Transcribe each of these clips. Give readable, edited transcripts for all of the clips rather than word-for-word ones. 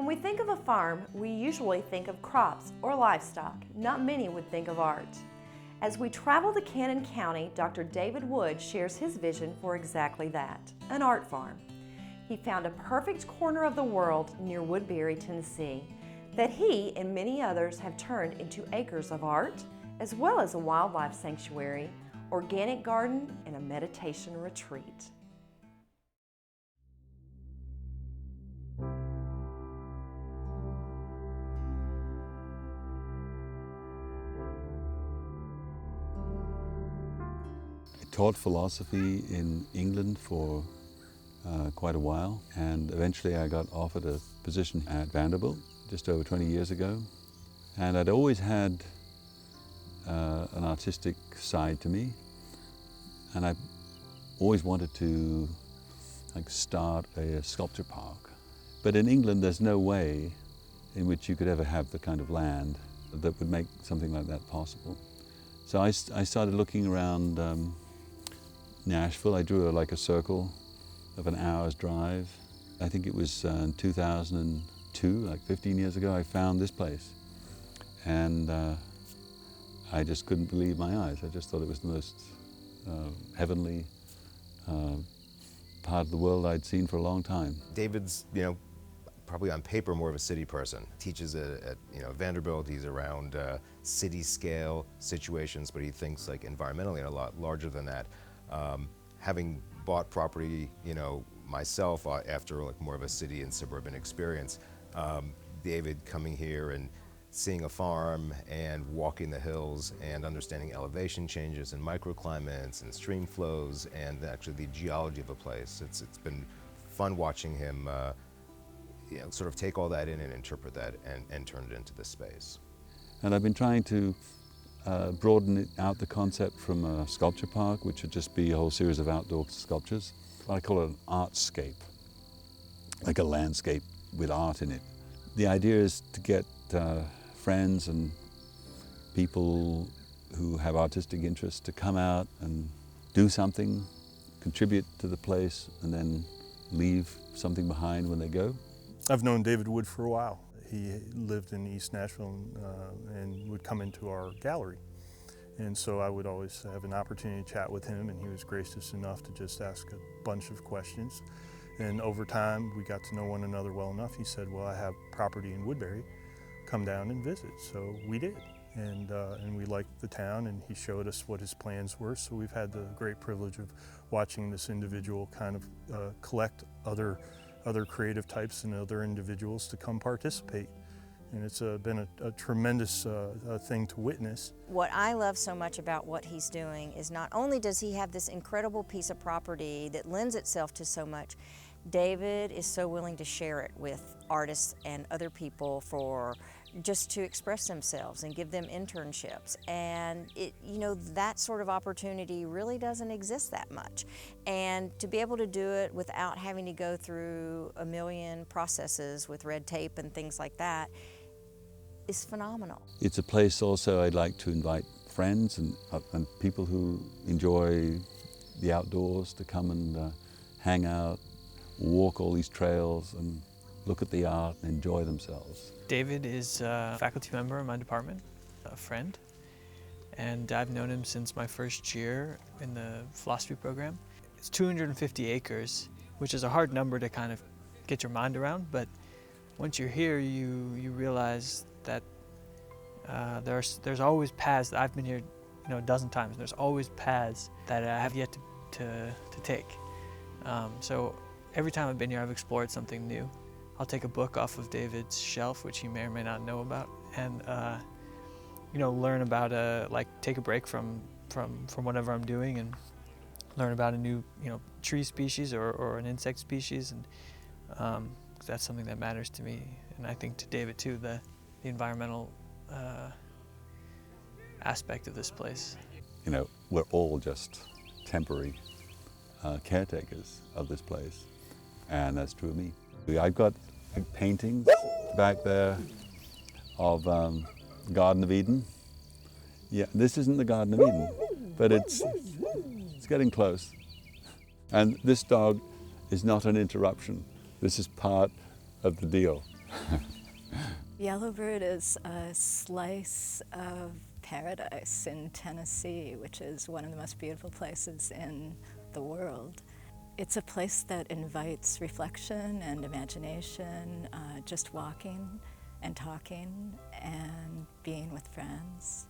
we think of a farm, we usually think of crops or livestock. Not many would think of art. As we travel to Cannon County, Dr. David Wood shares his vision for exactly that, an art farm. He found a perfect corner of the world near Woodbury, Tennessee, that he and many others have turned into acres of art, as well as a wildlife sanctuary, organic garden, and a meditation retreat. I taught philosophy in England for quite a while, and eventually I got offered a position at Vanderbilt just over 20 years ago. And I'd always had an artistic side to me, and I always wanted to start a sculpture park. But in England there's no way in which you could ever have the kind of land that would make something like that possible. So I started looking around Nashville. I drew a circle of an hour's drive. I think it was in 2002, like 15 years ago, I found this place. And I just couldn't believe my eyes. I just thought it was the most heavenly part of the world I'd seen for a long time. David's, probably on paper more of a city person. Teaches at Vanderbilt. He's around city scale situations, but he thinks environmentally and a lot larger than that. Having bought property, myself after more of a city and suburban experience, David coming here and seeing a farm and walking the hills and understanding elevation changes and microclimates and stream flows and actually the geology of a place. It's been fun watching him sort of take all that in and interpret that and turn it into this space. And I've been trying to broaden out the concept from a sculpture park, which would just be a whole series of outdoor sculptures. I call it an artscape, like a landscape with art in it. The idea is to get friends and people who have artistic interests to come out and do something, contribute to the place, and then leave something behind when they go. I've known David Wood for a while. He lived in East Nashville and would come into our gallery. And so I would always have an opportunity to chat with him, and he was gracious enough to just ask a bunch of questions. And over time, we got to know one another well enough. He said, well, I have property in Woodbury, come down and visit. So we did. And we liked the town, and he showed us what his plans were. So we've had the great privilege of watching this individual kind of collect other creative types and other individuals to come participate. And it's been a tremendous thing to witness. What I love so much about what he's doing is not only does he have this incredible piece of property that lends itself to so much, David is so willing to share it with artists and other people for just to express themselves and give them internships. And that sort of opportunity really doesn't exist that much. And to be able to do it without having to go through a million processes with red tape and things like that is phenomenal. It's a place also I'd like to invite friends and people who enjoy the outdoors to come and hang out, walk all these trails and look at the art and enjoy themselves. David is a faculty member in my department, a friend, and I've known him since my first year in the philosophy program. It's 250 acres, which is a hard number to kind of get your mind around, but once you're here, you realize that there's always paths. I've been here a dozen times, and there's always paths that I have yet to take. So every time I've been here, I've explored something new. I'll take a book off of David's shelf, which he may or may not know about, and learn about take a break from whatever I'm doing and learn about a new tree species or an insect species, and 'cause that's something that matters to me, and I think to David too, the environmental aspect of this place. We're all just temporary caretakers of this place, and that's true of me. I've got paintings back there of Garden of Eden. Yeah, this isn't the Garden of Eden, but it's getting close. And this dog is not an interruption. This is part of the deal. Yellowbird is a slice of paradise in Tennessee, which is one of the most beautiful places in the world. It's a place that invites reflection and imagination, just walking and talking and being with friends.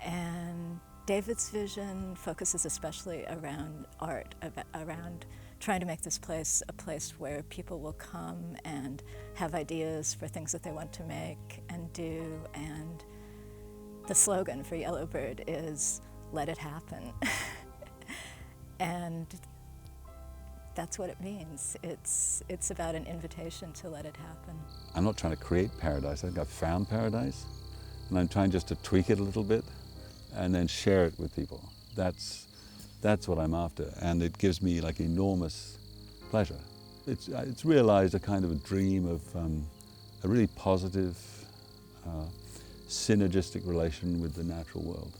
And David's vision focuses especially around art, around trying to make this place a place where people will come and have ideas for things that they want to make and do. And the slogan for Yellowbird is, "Let it happen." And that's what it means. It's about an invitation to let it happen. I'm not trying to create paradise. I think I've found paradise, and I'm trying just to tweak it a little bit and then share it with people. That's what I'm after, and it gives me like enormous pleasure. It's realized a kind of a dream of a really positive, synergistic relation with the natural world.